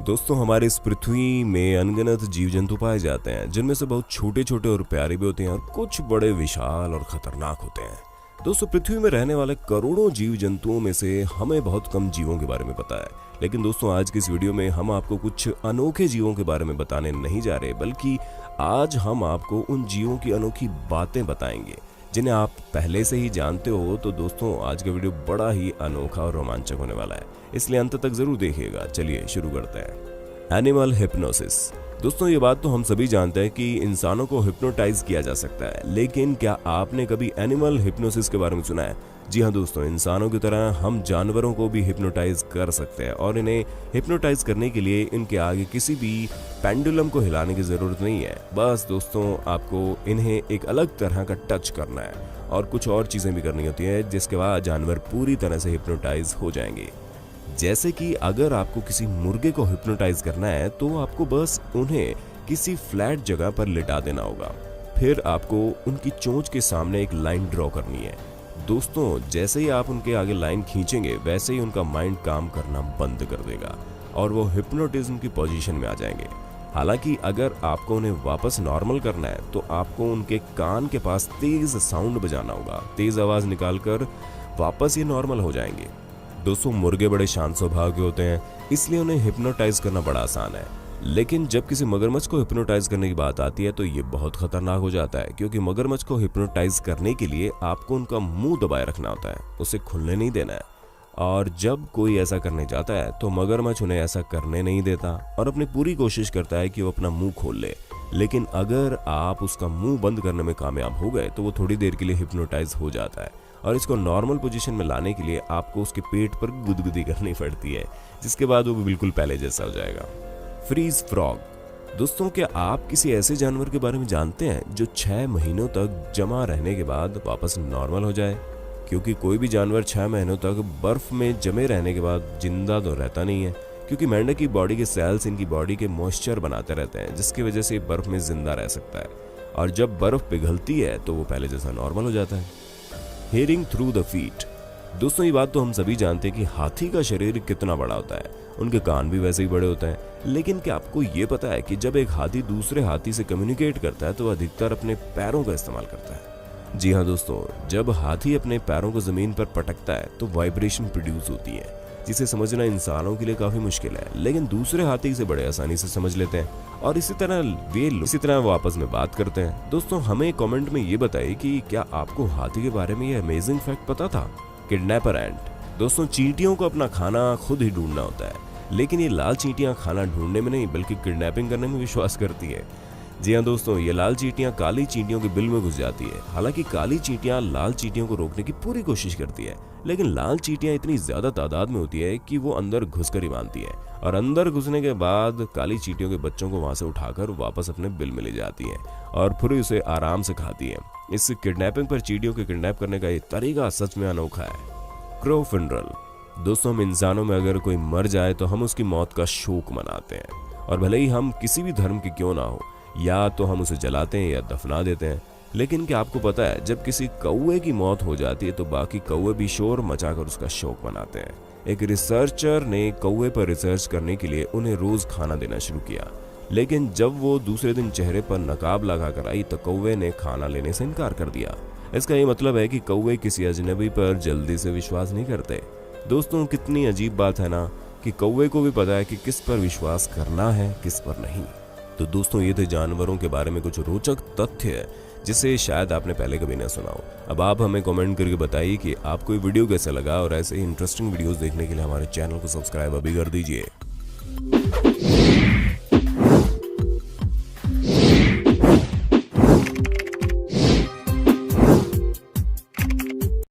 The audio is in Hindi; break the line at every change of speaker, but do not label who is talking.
दोस्तों हमारे इस पृथ्वी में अनगिनत जीव जंतु पाए जाते हैं, जिनमें से बहुत छोटे छोटे और प्यारे भी होते हैं और कुछ बड़े विशाल और खतरनाक होते हैं। दोस्तों पृथ्वी में रहने वाले करोड़ों जीव जंतुओं में से हमें बहुत कम जीवों के बारे में पता है। लेकिन दोस्तों आज की इस वीडियो में हम आपको कुछ अनोखे जीवों के बारे में बताने नहीं जा रहे, बल्कि आज हम आपको उन जीवों की अनोखी बातें बताएंगे जिन्हें आप पहले से ही जानते हो। तो दोस्तों आज का वीडियो बड़ा ही अनोखा और रोमांचक होने वाला है, इसलिए अंत तक जरूर देखिएगा। चलिए शुरू करते हैं। Animal hypnosis. दोस्तों ये बात तो हम सभी जानते हैं कि इंसानों को हिप्नोटाइज किया जा सकता है, लेकिन क्या आपने कभी एनिमल हिप्नोसिस के बारे में सुना है? जी हाँ दोस्तों, इंसानों की तरह हम जानवरों को भी हिप्नोटाइज कर सकते हैं और इन्हें हिप्नोटाइज करने के लिए इनके आगे किसी भी पेंडुलम को हिलाने की जरूरत नहीं है। बस दोस्तों आपको इन्हें एक अलग तरह का टच करना है और कुछ और चीजें भी करनी होती है, जिसके बाद जानवर पूरी तरह से हिप्नोटाइज हो जाएंगे। जैसे कि अगर आपको किसी मुर्गे को हिप्नोटाइज करना है तो आपको बस उन्हें किसी फ्लैट जगह पर लिटा देना होगा। फिर आपको उनकी चोंच के सामने एक लाइन ड्रॉ करनी है। दोस्तों जैसे ही आप उनके आगे लाइन खींचेंगे वैसे ही उनका माइंड काम करना बंद कर देगा और वो हिप्नोटिज्म की पोजीशन में आ जाएंगे। हालांकि अगर आपको उन्हें वापस नॉर्मल करना है तो आपको उनके कान के पास तेज साउंड बजाना होगा। तेज आवाज निकालकर वापस ये नॉर्मल हो जाएंगे। दोस्तों मुर्गे बड़े शांत स्वभाव के होते हैं, इसलिए उन्हें हिप्नोटाइज करना बड़ा आसान है। लेकिन जब किसी मगरमच्छ को हिप्नोटाइज करने की बात आती है तो ये बहुत खतरनाक हो जाता है, क्योंकि मगरमच्छ को हिप्नोटाइज करने के लिए आपको उनका मुंह दबाए रखना होता है, उसे खुलने नहीं देना है। और जब कोई ऐसा करने जाता है तो मगरमच्छ उन्हें ऐसा करने नहीं देता और अपनी पूरी कोशिश करता है कि वो अपना मुंह खोल ले। लेकिन अगर आप उसका मुंह बंद करने में कामयाब हो गए तो वो थोड़ी देर के लिए हिप्नोटाइज हो जाता है और इसको नॉर्मल पोजीशन में लाने के लिए आपको उसके पेट पर गुदगुदी करनी पड़ती है, जिसके बाद वो बिल्कुल पहले जैसा हो जाएगा। Freeze frog. दोस्तों क्या आप किसी ऐसे जानवर के बारे में जानते हैं जो 6 महीनों तक जमा रहने के बाद वापस नॉर्मल हो जाए? क्योंकि कोई भी जानवर 6 महीनों तक बर्फ में जमे रहने के बाद जिंदा तो रहता नहीं है, क्योंकि मेंढक की बॉडी के सेल्स इनकी बॉडी के मॉइस्चर बनाते रहते हैं, जिसकी वजह से बर्फ में जिंदा रह सकता है। और जब बर्फ पिघलती है तो वो पहले जैसा नॉर्मल हो जाता है। Hearing through the feet. दोस्तों ये बात तो हम सभी जानते हैं कि हाथी का शरीर कितना बड़ा होता है, उनके कान भी वैसे ही बड़े होते हैं। लेकिन क्या आपको ये पता है कि जब एक हाथी दूसरे हाथी से कम्युनिकेट करता है तो वह अधिकतर अपने पैरों का इस्तेमाल करता है? जी हाँ दोस्तों, जब हाथी अपने पैरों को जमीन पर पटकता है तो वाइब्रेशन प्रोड्यूस होती है, जिसे समझना इंसानों के लिए काफी मुश्किल है, लेकिन दूसरे हाथी से बड़े आसानी से समझ लेते हैं और इसी तरह वो आपस में बात करते हैं। दोस्तों हमें कमेंट में ये बताइए कि क्या आपको हाथी के बारे में ये अमेजिंग फैक्ट पता था? किडनैपर एंट। दोस्तों चींटियों को अपना खाना खुद ही ढूंढना होता है, लेकिन ये लाल चींटियां खाना ढूंढने में नहीं बल्कि किडनैपिंग करने में विश्वास करती है। जी हाँ दोस्तों, ये लाल चींटियां काली चींटियों के बिल में घुस जाती है। हालांकि काली चींटियां लाल चींटियों को रोकने की पूरी कोशिश करती है, लेकिन लाल चींटियां इतनी ज्यादा तादाद में होती है कि वो अंदर घुसकर ही मानती है और अंदर घुसने के बाद काली चींटियों के बच्चों को वहां से उठाकर वापस अपने बिल में ले जाती है और फिर उसे आराम से खाती है। इस किडनैपिंग पर चींटियों के किडनैप करने का ये तरीका सच में अनोखा है। Crow funeral. दोस्तों हम इंसानों में अगर कोई मर जाए तो हम उसकी मौत का शोक मनाते हैं, और भले ही हम किसी भी धर्म के क्यों ना हो, या तो हम उसे जलाते हैं या दफना देते हैं। लेकिन क्या आपको पता है जब किसी कौवे की मौत हो जाती है तो बाकी कौवे भी शोर मचाकर उसका शोक मनाते हैं। एक रिसर्चर ने कौवे पर रिसर्च करने के लिए उन्हें रोज खाना देना शुरू किया, लेकिन जब वो दूसरे दिन चेहरे पर नकाब लगाकर आई तो कौवे ने खाना लेने से इनकार कर दिया। इसका ये मतलब है कि कौवे किसी अजनबी पर जल्दी से विश्वास नहीं करते। दोस्तों कितनी अजीब बात है ना कि कौवे को भी पता है कि किस पर विश्वास करना है किस पर नहीं। तो दोस्तों ये थे जानवरों के बारे में कुछ रोचक तथ्य जिसे शायद आपने पहले कभी ना सुना हो। अब आप हमें कमेंट करके बताइए कि आपको ये वीडियो कैसा लगा, और ऐसे ही इंटरेस्टिंग वीडियोस देखने के लिए हमारे चैनल को सब्सक्राइब अभी कर दीजिए।